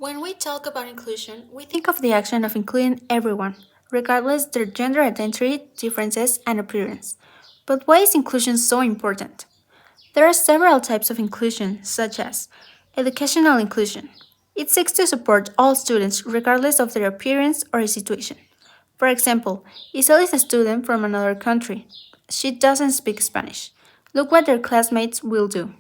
When we talk about inclusion, we think of the action of including everyone, regardless their gender identity, differences, and appearance. But why is inclusion so important? There are several types of inclusion, such as educational inclusion. It seeks to support all students regardless of their appearance or situation. For example, Isel is a student from another country. She doesn't speak Spanish. Look what their classmates will do.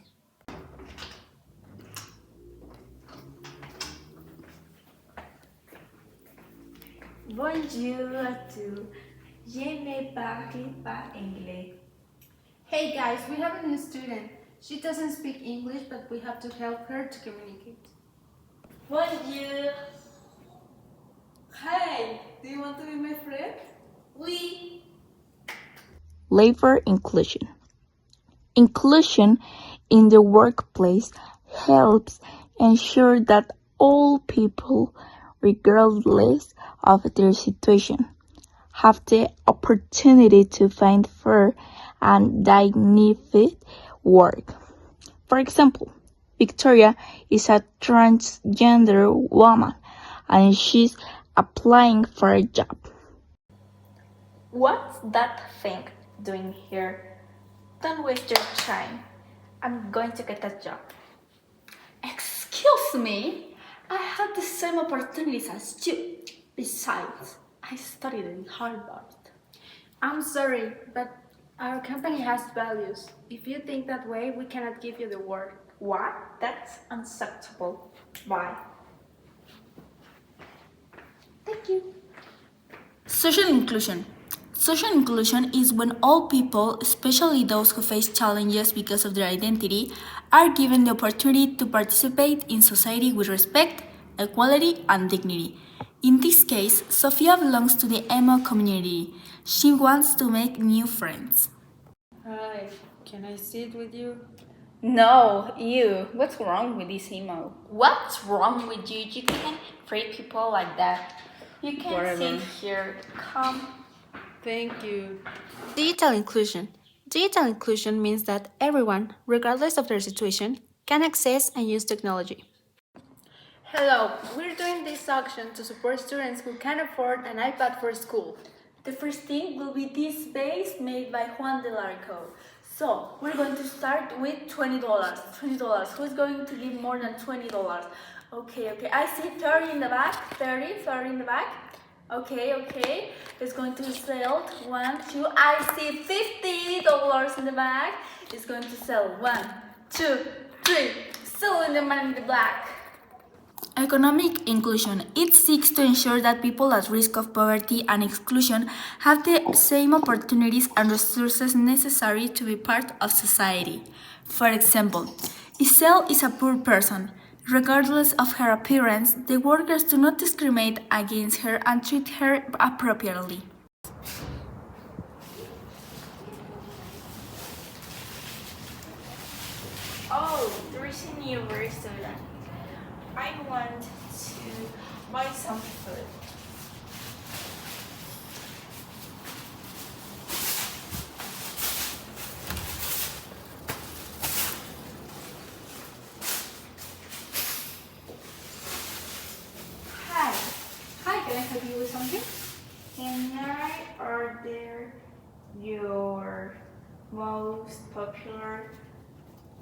Bonjour à tous. Je ne parle pas anglais. Hey guys, we have a new student. She doesn't speak English, but we have to help her to communicate. Bonjour. Hey, do you want to be my friend? Oui. Labor inclusion. Inclusion in the workplace helps ensure that all people, regardless of their situation, have the opportunity to find fair and dignified work. For example, Victoria is a transgender woman and she's applying for a job. What's that thing doing here? Don't waste your time. I'm going to get a job. Excuse me? I had the same opportunities as you. Besides, I studied in Harvard. I'm sorry, but our company has values. If you think that way, we cannot give you the work. What? That's unacceptable. Bye. Thank you. Social inclusion. Social inclusion is when all people, especially those who face challenges because of their identity, are given the opportunity to participate in society with respect, equality, and dignity. In this case, Sofia belongs to the emo community. She wants to make new friends. Hi, can I sit with you? No, you. What's wrong with this emo? What's wrong with you? You can't treat people like that. You can't Whatever. sit here. Come. Thank you. Digital inclusion. Digital inclusion means that everyone, regardless of their situation, can access and use technology. Hello, we're doing this auction to support students who can't afford an iPad for school. The first thing will be this vase made by Juan de Larco. So, we're going to start with $20. $20. Who's going to give more than $20? Okay. I see 30 in the back. 30 in the back. Okay. It's going to sell 1, 2. I see $50 in the back. It's going to sell 1, 2, 3. Selling the man in the black. Economic inclusion. It seeks to ensure that people at risk of poverty and exclusion have the same opportunities and resources necessary to be part of society. For example, Isel is a poor person. Regardless of her appearance, the workers do not discriminate against her and treat her appropriately. Oh, there is a new restaurant. I want to buy some food. Hi, can I help you with something? Can I order your most popular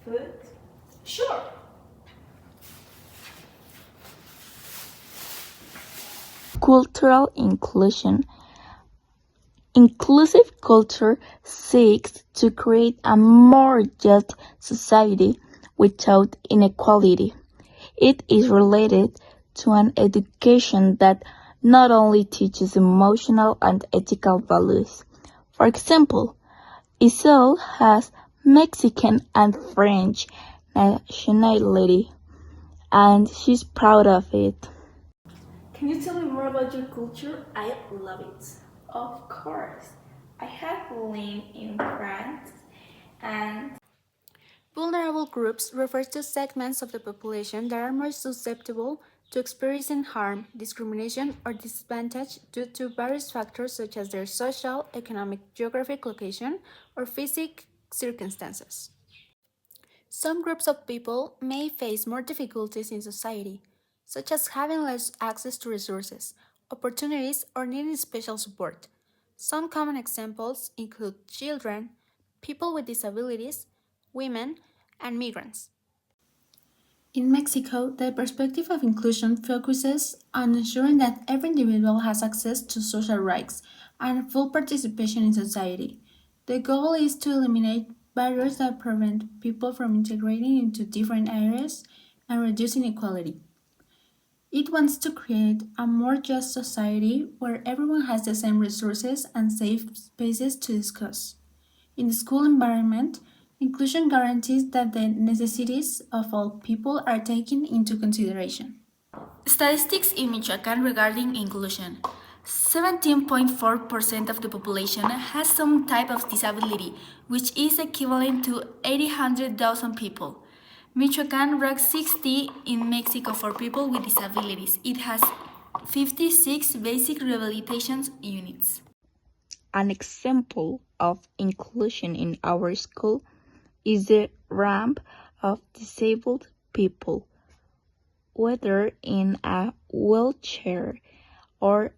food? Sure. Cultural inclusion. Inclusive culture seeks to create a more just society without inequality. It is related to an education that not only teaches emotional and ethical values. For example, Isel has Mexican and French nationality, and she's proud of it. Can you tell me more about your culture? I love it. Of course. I have lived in France and Vulnerable groups refer to segments of the population that are more susceptible to experiencing harm, discrimination, or disadvantage due to various factors such as their social, economic, geographic location, or physical circumstances. Some groups of people may face more difficulties in society. such as having less access to resources, opportunities, or needing special support. Some common examples include children, people with disabilities, women, and migrants. In Mexico, the perspective of inclusion focuses on ensuring that every individual has access to social rights and full participation in society. The goal is to eliminate barriers that prevent people from integrating into different areas and reduce inequality. It wants to create a more just society where everyone has the same resources and safe spaces to discuss. In the school environment, inclusion guarantees that the necessities of all people are taken into consideration. Statistics in Michoacán regarding inclusion. 17.4% of the population has some type of disability, which is equivalent to 800,000 people. Michoacán ranks 60 in Mexico for people with disabilities. It has 56 basic rehabilitation units. An example of inclusion in our school is the ramp of disabled people, whether in a wheelchair or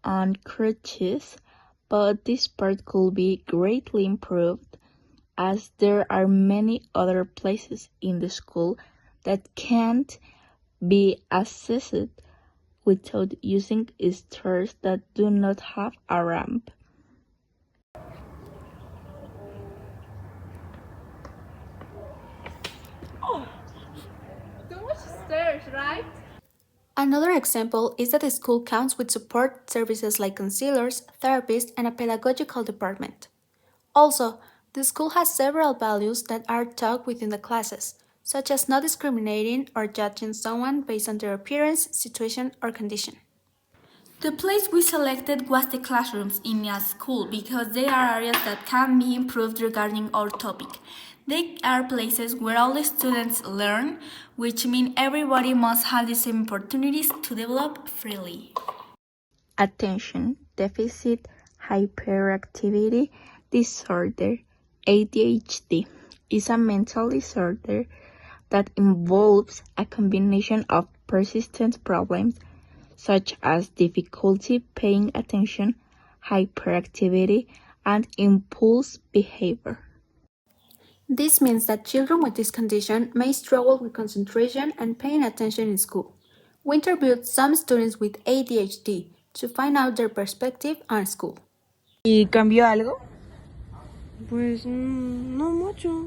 on crutches, but this part could be greatly improved as there are many other places in the school that can't be accessed without using stairs that do not have a ramp. Another example is that the school counts with support services like counselors, therapists, and a pedagogical department. Also, the school has several values that are taught within the classes, such as not discriminating or judging someone based on their appearance, situation, or condition. The place we selected was the classrooms in a school because they are areas that can be improved regarding our topic. They are places where all the students learn, which means everybody must have the same opportunities to develop freely. Attention Deficit Hyperactivity Disorder, ADHD, is a mental disorder that involves a combination of persistent problems such as difficulty paying attention, hyperactivity, and impulse behavior. This means that children with this condition may struggle with concentration and paying attention in school. We interviewed some students with ADHD to find out their perspective on school. ¿Y cambió algo? Pues no mucho.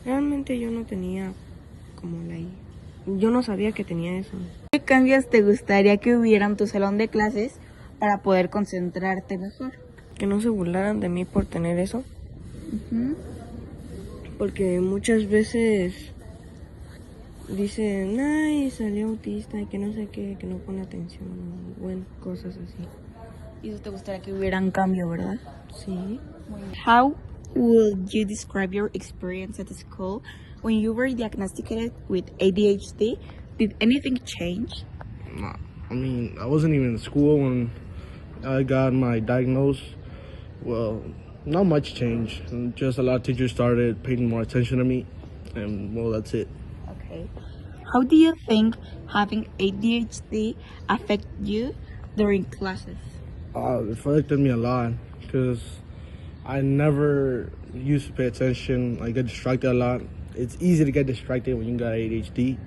Realmente yo no tenía como yo no sabía que tenía eso. ¿Qué cambios te gustaría que hubiera en tu salón de clases para poder concentrarte mejor? Que no se burlaran de mí por tener eso. Porque muchas veces dicen, ay, salió autista y que no sé qué, que no pone atención, bueno, cosas así. Y eso te gustaría que hubiera un cambio, ¿verdad? Sí. How would you describe your experience at school when you were diagnosed with ADHD? Did anything change? Nah, I mean, I wasn't even in school when I got my diagnosis. Well, not much changed. Just a lot of teachers started paying more attention to me, and well, that's it. Okay. How do you think having ADHD affect you during classes? It affected me a lot because I never used to pay attention. I get distracted a lot. It's easy to get distracted when you got ADHD.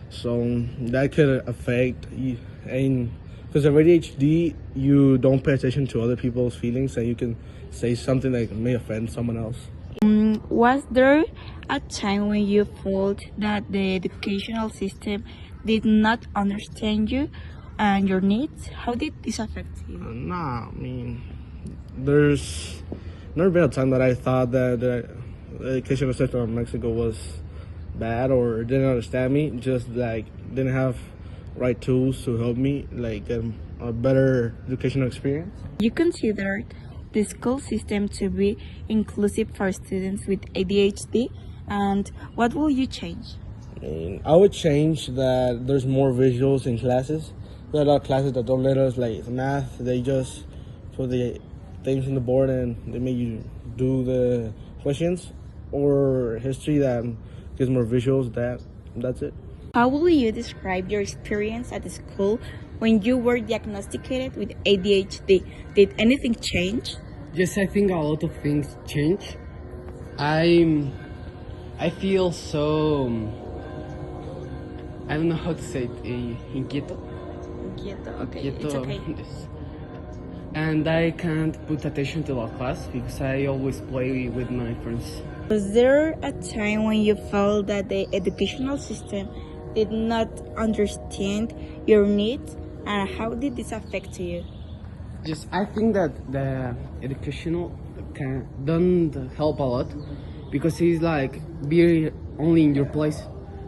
So that could affect you. And because of ADHD, you don't pay attention to other people's feelings, and you can say something that may offend someone else. Was there a time when you felt that the educational system did not understand you and your needs? How did this affect you? Nah, I mean, there's never been a time that I thought that the educational system of Mexico was bad or didn't understand me. Just like didn't have right tools to help me like get a better educational experience. You considered the school system to be inclusive for students with ADHD, and what will you change? I would change that there's more visuals in classes. There are a lot of classes that don't let us like math. They just put the things on the board and they make you do the questions. Or history that gives more visuals. That's it. How will you describe your experience at the school when you were diagnosticated with ADHD? Did anything change? Yes, I think a lot of things change. I feel so I don't know how to say it. Inquieto. Okay, it's Inquieto. okay. Yes. And I can't put attention to the class because I always play with my friends. Was there a time when you felt that the educational system did not understand your needs, and how did this affect you? Yes, I think that the educational don't help a lot because it's like be only in your place,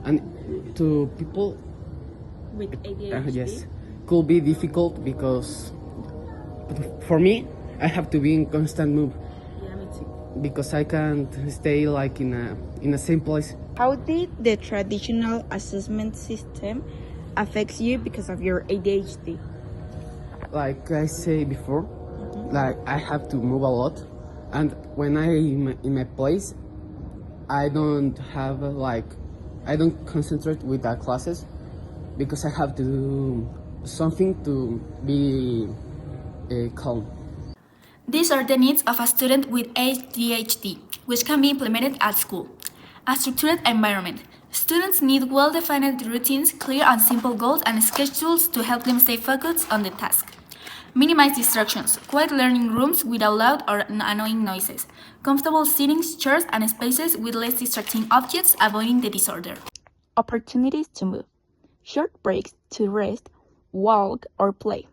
and to people, With ADHD? yes, could be difficult because for me, I have to be in constant move Yeah, me too. because I can't stay like in the same place. How did the traditional assessment system affect you because of your ADHD? Like I say before, like I have to move a lot, and when I'm in my place, I don't have I don't concentrate with the classes because I have to do something to be calm. These are the needs of a student with ADHD, which can be implemented at school. A structured environment. Students need well-defined routines, clear and simple goals, and schedules to help them stay focused on the task. Minimize distractions. Quiet learning rooms without loud or annoying noises. Comfortable seatings, chairs, and spaces with less distracting objects, avoiding the disorder. Opportunities to move. Short breaks to rest, walk, or play.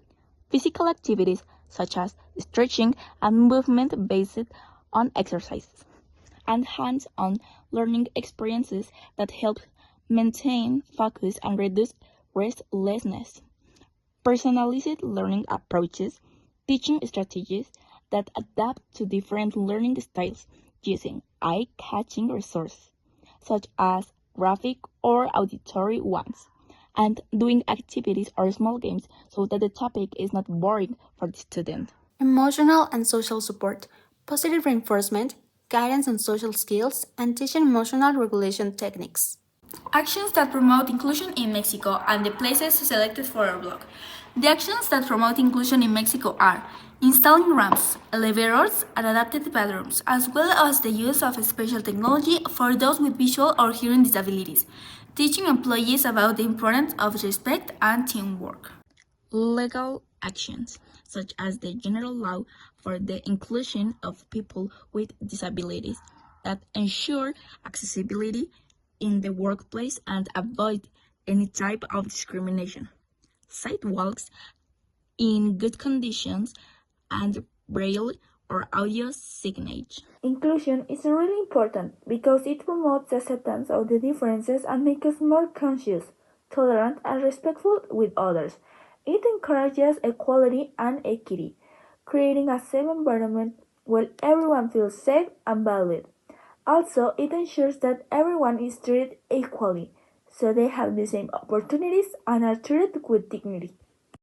Physical activities such as stretching and movement based on exercises. And hands-on learning experiences that help maintain focus and reduce restlessness. Personalized learning approaches, teaching strategies that adapt to different learning styles using eye-catching resources, such as graphic or auditory ones, and doing activities or small games so that the topic is not boring for the student. Emotional and social support, positive reinforcement, guidance on social skills, and teaching emotional regulation techniques. Actions that promote inclusion in Mexico and the places selected for our blog. The actions that promote inclusion in Mexico are installing ramps, elevators, and adapted bathrooms, as well as the use of special technology for those with visual or hearing disabilities, teaching employees about the importance of respect and teamwork. Legal actions, such as the general law for the inclusion of people with disabilities, that ensure accessibility in the workplace and avoid any type of discrimination. Sidewalks in good conditions and braille or audio signage. Inclusion is really important because it promotes the acceptance of the differences and makes us more conscious, tolerant, and respectful with others. It encourages equality and equity, creating a safe environment where everyone feels safe and valued. Also, it ensures that everyone is treated equally, so they have the same opportunities and are treated with dignity.